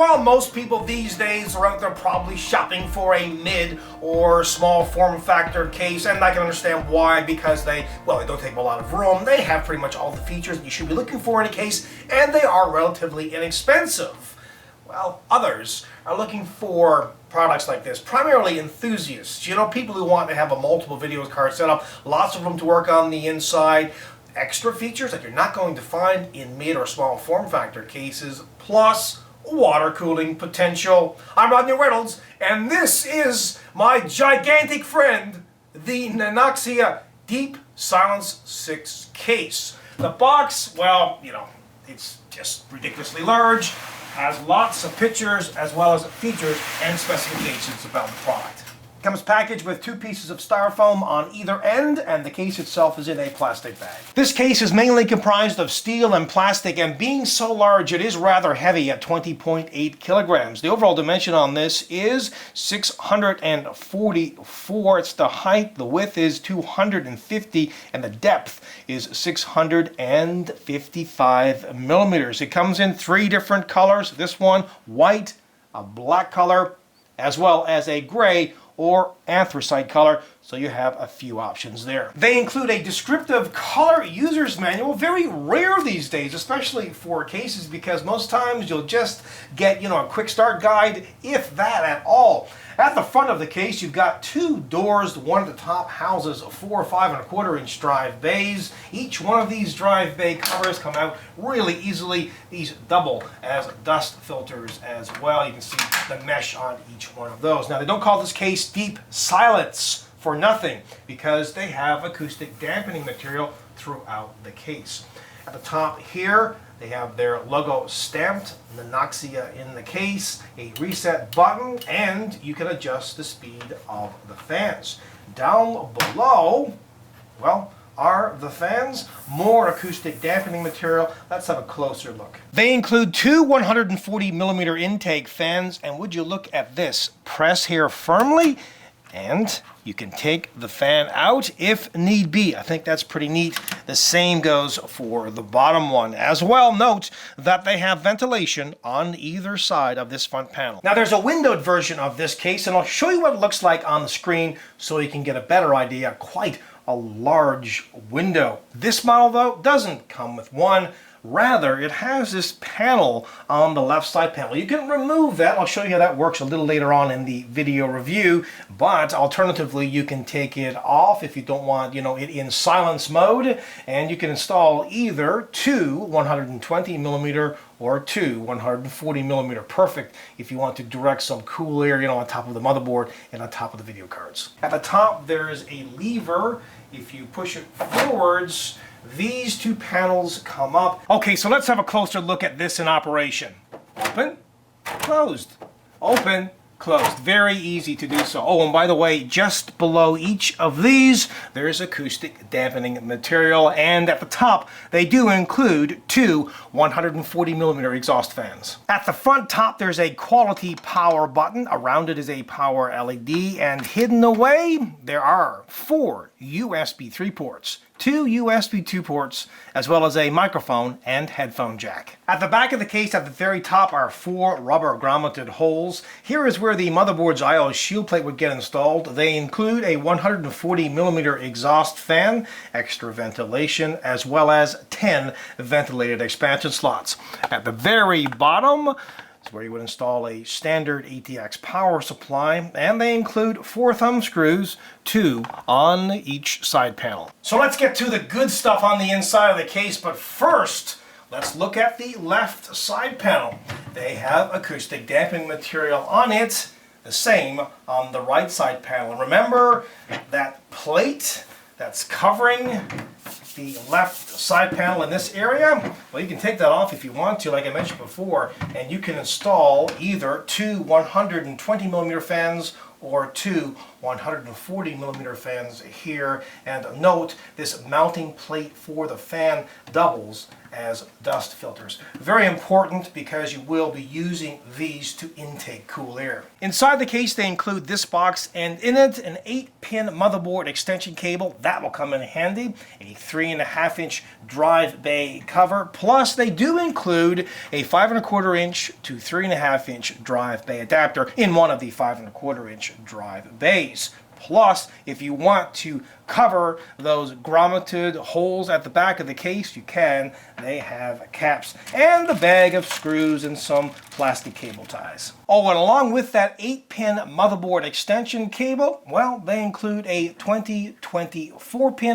while most people these days are out there probably shopping for a mid or small form factor case, and I can understand why, because they don't take up a lot of room, they have pretty much all the features that you should be looking for in a case, and they are relatively inexpensive. Well, others are looking for products like this, primarily enthusiasts, people who want to have a multiple video card setup, lots of room to work on the inside, extra features that you're not going to find in mid or small form factor cases, plus water cooling potential. I'm Rodney Reynolds, and this is my gigantic friend, the Nanoxia Deep Silence 6 case. The box, it's just ridiculously large, has lots of pictures as well as features and specifications about the product. Comes packaged with 2 pieces of styrofoam on either end, and the case itself is in a plastic bag. This case is mainly comprised of steel and plastic, and being so large, it is rather heavy at 20.8 kilograms. The overall dimension on this is 644. It's the height, the width is 250, and the depth is 655 millimeters. It comes in 3 different colors. This one, white, a black color, as well as a gray or anthracite color, so you have a few options there. They include a descriptive color user's manual, very rare these days, especially for cases, because most times you'll just get, a quick start guide, if that at all. At the front of the case, you've got 2 doors. One at the top houses 4 5.25-inch drive bays. Each one of these drive bay covers come out really easily. These double as dust filters as well. You can see the mesh on each one of those. Now, they don't call this case Deep Silence for nothing, because they have acoustic dampening material throughout the case. At the top here, they have their logo stamped, Nanoxia in the case, a reset button, and you can adjust the speed of the fans. Down below, are the fans, more acoustic dampening material. Let's have a closer look. They include 2 140 millimeter intake fans, and would you look at this? Press here firmly, and you can take the fan out if need be. I think that's pretty neat. The same goes for the bottom one as well. Note that they have ventilation on either side of this front panel. Now, there's a windowed version of this case, and I'll show you what it looks like on the screen so you can get a better idea. Quite a large window. This model, though, doesn't come with one. Rather, it has this panel on the left side panel. You can remove that. I'll show you how that works a little later on in the video review, but alternatively, you can take it off if you don't want, it in silence mode, and you can install either 2 120 millimeter or 2 140 millimeter. Perfect if you want to direct some cool air, on top of the motherboard and on top of the video cards. At the top, there's a lever. If you push it forwards, these 2 panels come up. Okay, so let's have a closer look at this in operation. Open, closed, open, closed. Very easy to do so. Oh, and by the way, just below each of these, there's acoustic dampening material, and at the top, they do include 2 140 millimeter exhaust fans. At the front top, there's a quality power button. Around it is a power LED, and hidden away, there are 4 USB 3 ports, 2 USB 2 ports, as well as a microphone and headphone jack. At the back of the case, at the very top, are 4 rubber grommeted holes. Here is where the motherboard's I/O shield plate would get installed. They include a 140 millimeter exhaust fan, extra ventilation, as well as 10 ventilated expansion slots. At the very bottom, it's where you would install a standard ATX power supply, and they include 4 thumb screws, 2 on each side panel. So let's get to the good stuff on the inside of the case, but first, let's look at the left side panel. They have acoustic damping material on it, the same on the right side panel. And remember that plate that's covering the left side panel in this area? Well, you can take that off if you want to, like I mentioned before, and you can install either 2 120 millimeter fans or 2 140 millimeter fans here. And note, this mounting plate for the fan doubles as dust filters. Very important because you will be using these to intake cool air. Inside the case they include this box, and in it an 8-pin motherboard extension cable. That will come in handy. A 3.5-inch drive bay cover. Plus they do include a 5.25-inch to 3.5-inch drive bay adapter in one of the 5.25-inch drive bays. Plus, if you want to cover those grommeted holes at the back of the case, you can. They have caps and a bag of screws and some plastic cable ties. Oh, and along with that 8-pin motherboard extension cable, well, they include a 4-pin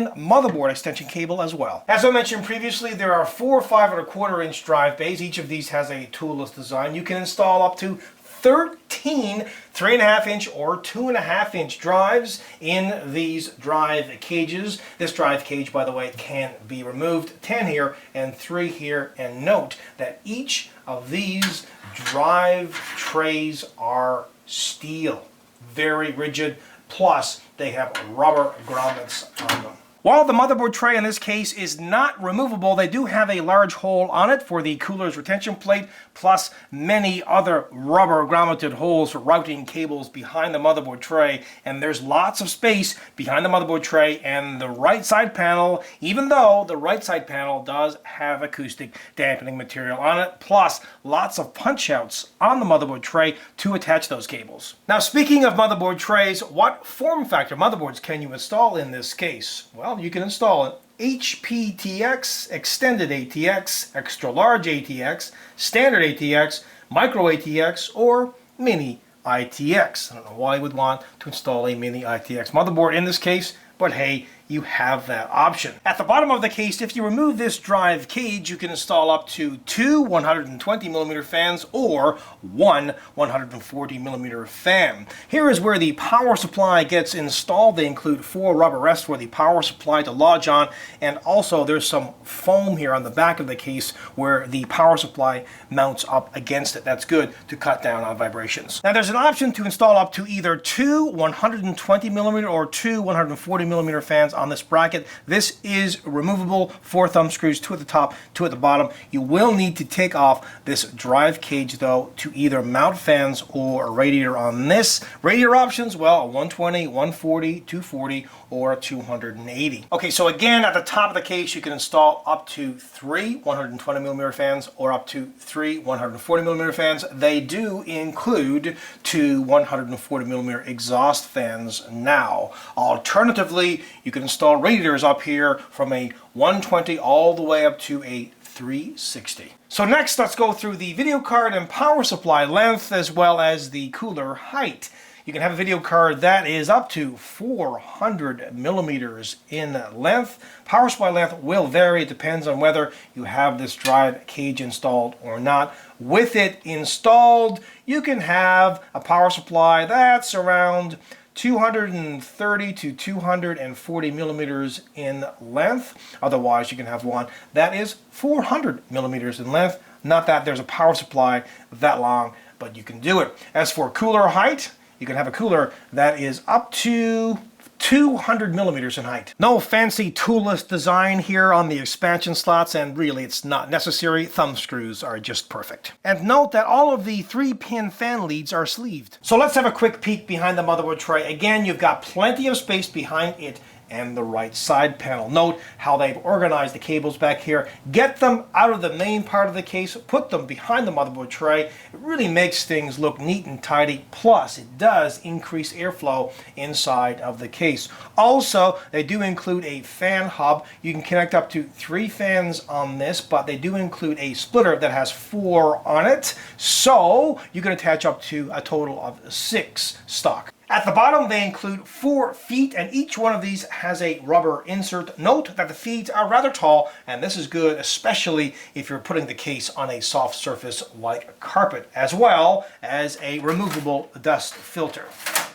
motherboard extension cable as well. As I mentioned previously, there are 4 5.25-inch drive bays. Each of these has a toolless design. You can install up to 13 3.5-inch or 2.5-inch drives in these drive cages. This drive cage, by the way, can be removed. 10 here and 3 here. And note that each of these drive trays are steel, very rigid, plus they have rubber grommets on them. While the motherboard tray in this case is not removable, they do have a large hole on it for the cooler's retention plate, plus many other rubber grommeted holes for routing cables behind the motherboard tray. And there's lots of space behind the motherboard tray and the right side panel, even though the right side panel does have acoustic dampening material on it, plus lots of punch outs on the motherboard tray to attach those cables. Now, speaking of motherboard trays, what form factor motherboards can you install in this case? Well, you can install an HPTX, Extended ATX, Extra Large ATX, Standard ATX, Micro ATX, or Mini ITX. I don't know why you would want to install a Mini ITX motherboard in this case, but hey, you have that option. At the bottom of the case, if you remove this drive cage, you can install up to 2 120mm fans or one 140mm fan. Here is where the power supply gets installed. They include 4 rubber rests for the power supply to lodge on, and also there's some foam here on the back of the case where the power supply mounts up against it. That's good to cut down on vibrations. Now there's an option to install up to either 2 120mm or 2 140mm fans on this bracket. This is removable, 4 thumb screws, 2 at the top, 2 at the bottom. You will need to take off this drive cage though to either mount fans or a radiator on this. Radiator options, well, a 120, 140, 240, or a 280. Okay, so again, at the top of the case, you can install up to 3 120mm fans or up to 3 140mm fans. They do include 2 140mm exhaust fans now. Alternatively, you can install radiators up here from a 120 all the way up to a 360. So next, let's go through the video card and power supply length as well as the cooler height. You can have a video card that is up to 400 millimeters in length. Power supply length will vary. It depends on whether you have this drive cage installed or not. With it installed, you can have a power supply that's around 230 to 240 millimeters in length. Otherwise, you can have one that is 400 millimeters in length. Not that there's a power supply that long, but you can do it. As for cooler height, you can have a cooler that is up to 200 millimeters in height. No fancy toolless design here on the expansion slots, and really it's not necessary. Thumb screws are just perfect. And note that all of the 3-pin fan leads are sleeved. So let's have a quick peek behind the motherboard tray. Again, you've got plenty of space behind it and the right side panel. Note how they've organized the cables back here. Get them out of the main part of the case, put them behind the motherboard tray. It really makes things look neat and tidy, plus it does increase airflow inside of the case. Also, they do include a fan hub. You can connect up to 3 fans on this, but they do include a splitter that has 4 on it, so you can attach up to a total of 6 stock. At the bottom, they include 4 feet, and each one of these has a rubber insert. Note that the feet are rather tall, and this is good, especially if you're putting the case on a soft surface like carpet, as well as a removable dust filter.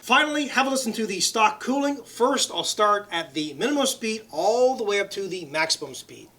Finally, have a listen to the stock cooling. First, I'll start at the minimum speed all the way up to the maximum speed.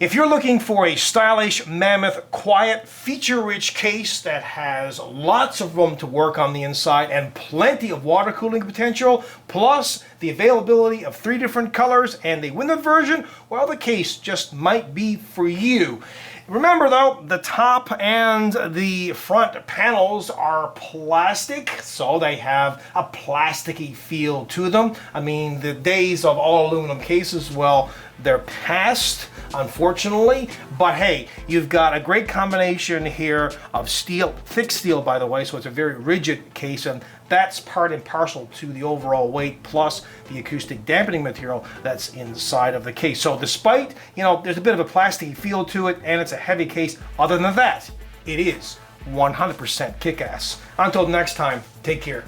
If you're looking for a stylish, mammoth, quiet, feature-rich case that has lots of room to work on the inside and plenty of water cooling potential, plus the availability of 3 different colors and the window version, well, the case just might be for you. Remember though, the top and the front panels are plastic, so they have a plasticky feel to them. I mean, the days of all aluminum cases, well, they're past, unfortunately, but hey, you've got a great combination here of steel, thick steel by the way, so it's a very rigid case, and that's part and parcel to the overall weight, plus the acoustic dampening material that's inside of the case. So despite, there's a bit of a plasticky feel to it, and it's a heavy case, other than that, it is 100% kick-ass. Until next time, take care.